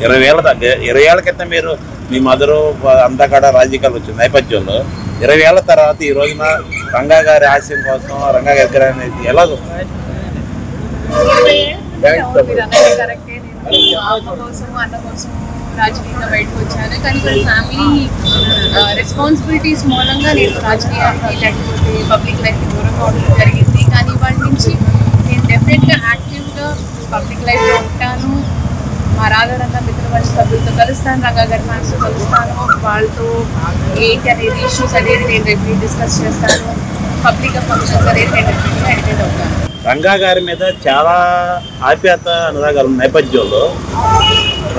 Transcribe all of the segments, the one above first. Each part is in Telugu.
20 ఏళ్ళ దాకా 20 ఏళ్ల క్రితం మీరు మీ మదరు అంతా కూడా రాజకీయాలు వచ్చిన నేపథ్యంలో 20 ఏళ్ల తర్వాత ఈ రోజున రంగా గారి ఆశయం కోసం రంగా గారి అనేది ఎలా చూస్తున్నారు? రాజకీయంగా బయటకు వచ్చాను, కానీ కొన్ని ఫ్యామిలీ రెస్పాన్సిబిలిటీస్ మూలంగా నేను రాజకీయానికి లేకపోతే పబ్లిక్ లైఫ్కి దూరంగా ఉండడం జరిగింది. కానీ వాటి నుంచి నేను డెఫినెట్గా యాక్టివ్గా పబ్లిక్ లైఫ్లో ఉంటాను. మా రాధారంగ మిత్రపరిష సభ్యులతో కలుస్తాను, రంగా గారి ఫ్యాన్స్తో కలుస్తాను, వాళ్ళతో ఏంటి అనేది ఇష్యూస్ అనేది నేను డెఫినెట్లీ డిస్కస్ చేస్తాను. పబ్లిక్ ఫంక్షన్స్ అనేది నేను డెఫినెట్గా అటెండ్ అవుతాను. రంగా గారి మీద చాలా ఆప్యాయత అనురాగాల నేపథ్యంలో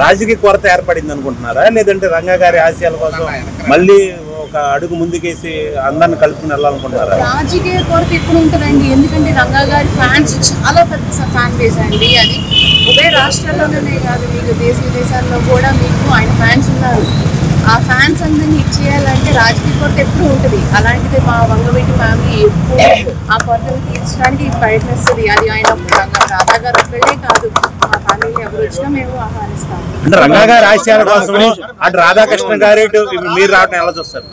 రాజకీయ కొరత ఏర్పడింది అనుకుంటున్నారా, లేదంటే రంగా గారి ఆశయాల కోసం మళ్ళీ ఒక అడుగు ముందుకేసి అందరిని కలుపుకుని వెళ్ళాలనుకుంటున్నారా? రాజకీయ కొరత ఎప్పుడు ఉంటుందండి, ఎందుకంటే రంగా గారి ఫ్యాన్స్ చాలా పెద్ద ఫ్యాన్ బేస్ అండి. అది ఉభయ రాష్ట్రాల్లోనే కాదు, మీకు దేశ విదేశాల్లో కూడా మీకు ఆయన ఫ్యాన్స్ ఉన్నారు. ఆ ఫ్యాన్స్ అందరినీ ఇచ్చేయాలంటే రాజకీయ కొరత ఎప్పుడు ఉంటుంది. అలాంటిది మా వంగవీటి ఫ్యామిలీ ఎప్పుడు ఆ కొరతను తీర్చడానికి ప్రయత్నిస్తుంది. అది ఆయన రాధా గారు ఒక్కళ్ళే కాదు, మా ఫ్యామిలీ ఎవరు వచ్చినా మేము ఆహ్వానిస్తాం. అంటే రంగా గారి ఆశయాల కోసం అటు రాధాకృష్ణ గారు ఇటు మీరు రావడం ఎలా చూస్తారు?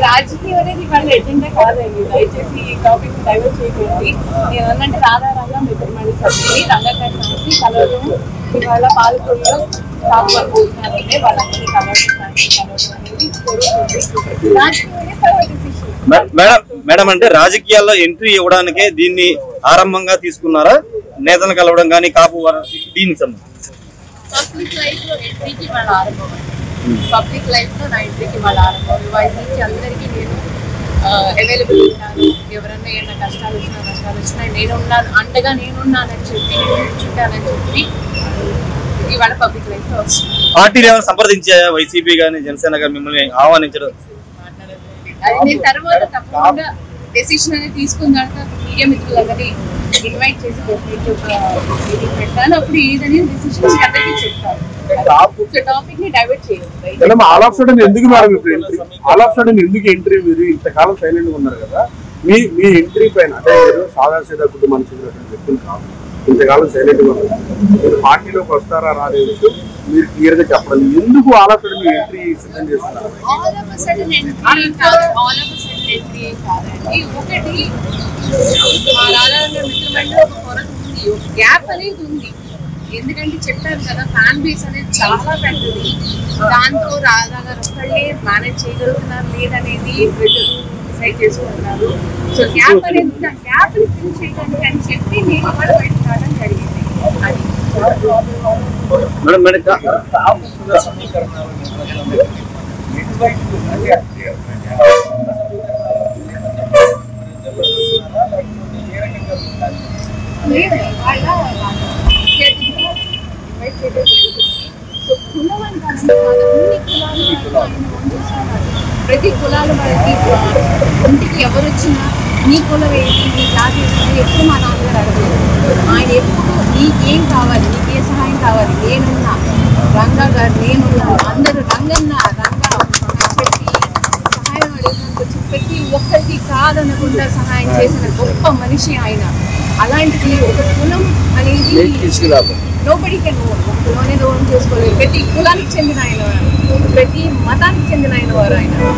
రాజకీయం అనేది వాళ్ళ ఎజెండా కాదండి, దయచేసి ఈ టాపిక్ డైవర్ట్ చేయకండి. నేను అన్నంటే రాధారంగా మిత్రమండలి సభ్యుని రంగా గారి ఫ్యాన్స్ని కలవడం, ఇవాళ పాలకొల్లో కాకపోతున్నారంటే వాళ్ళందరినీ కలవడం అనేది జరుగుతుంది. రాజకీయం అనేది తర్వాత డిసిషన్. మేడం, అంటే రాజకీయాల్లో ఎంట్రీ ఇవ్వడానికే దీన్ని ఆరంభంగా తీసుకున్నారా? నేతను కలవడం కానీ కాపు దీనికి సంబంధించి పబ్లిక్ లైఫ్ లో ఎంట్రీకి వాళ్ళ ఆరంభం, పబ్లిక్ లైఫ్ లో నా ఎంట్రీకి వాళ్ళ ఆరంభం. వాటి నుంచి అందరికీ నేను అవైలబుల్ ఉంటాను. ఎవరన్నా ఏమైనా కష్టాలు వచ్చినా నేనున్నాను, అండగా నేనున్నానని చెప్పి కూర్చుంటానని చెప్పి ఇవాళ పబ్లిక్ లైఫ్ లో వస్తుంది. పార్టీలు ఏమైనా సంప్రదించే వైసీపీ కానీ జనసేన కానీ మిమ్మల్ని ఆహ్వానించడం? అది నేను తర్వాత తప్పకుండా డెసిషన్ అనేది తీసుకున్న తర్వాత మీడియా మిత్రులందరినీ ఇన్వైట్ చేసి మీటింగ్ పెట్టాను. అప్పుడు ఏదని డెసిషన్స్ అందరికీ చెప్తాను. టాపిక్ ని డైవర్ట్ చేయాలి. ఆల్ ఆఫ్ సడన్ ఎందుకు మేడం ఇప్పుడు ఎంట్రీ? ఆల్ ఆఫ్ సడన్ ఎందుకు ఎంట్రీ? మీరు ఇంతకాలం సైలెంట్ గా ఉన్నారు కదా, మీ ఎంట్రీ పైన అంటే మీరు సాధారణ సీదా కుటుంబానికి చెందినటువంటి వ్యక్తులు కాదు, ఇంతకాలం సైలెంట్ గా ఉన్నారు. మీరు పార్టీలోకి వస్తారా రాలేదు మీరు క్లియర్ గా చెప్పాలి. ఎందుకు ఆల్ ఆఫ్ సడన్ మీరు ఎంట్రీ సిద్ధం చేస్తున్నారు? ఆల్ ఆఫ్ సడన్ ఎంట్రీ కాదండి. ఒకటి మా రాధారంగ మిత్రమండలి ఒక కొరత ఉంది, ఒక గ్యాప్ అనేది ఉంది. ఎందుకంటే చెప్పాను కదా, ఫ్యాన్ బేస్ అనేది చాలా పెద్దది. దాంతో రాధా గారు ఒక్కళ్ళే మేనేజ్ చేయగలుగుతున్నారు లేదనేది ప్రజలు డిసైడ్ చేసుకుంటున్నారు. సో గ్యాప్ అనేది ఆ గ్యాప్ ని ఫిల్ చేయడానికి అని చెప్పి నేను కూడా బయటకు రావడం జరిగింది. అది సో కులం అంటే అన్ని కులాలు ప్రతి కులాల వాళ్ళకి ఇంటికి ఎవరు వచ్చినా నీ కులం ఏంటి, నీ జాతి ఏంటి ఎప్పుడు మా నాన్నగారు అడగలేదు. ఆయన ఎప్పుడు నీకేం కావాలి, నీకే సహాయం కావాలి, నేనున్నా రంగా గారు నేనున్నాను, అందరూ రంగన్న రంగా చెప్పి సహాయం అడుగుతానికి ప్రతి ఒక్కరికి కాదనకుండా సహాయం చేసిన గొప్ప మనిషి ఆయన. అలాంటిది ఒక కులం అనేది నోబడీ కెన్ ఓన్, కులాన్ని ఓన్ చేసుకోలేదు. ప్రతి కులానికి చెందిన ఆయన, ప్రతి మతానికి చెందిన ఆయన వారు ఆయన.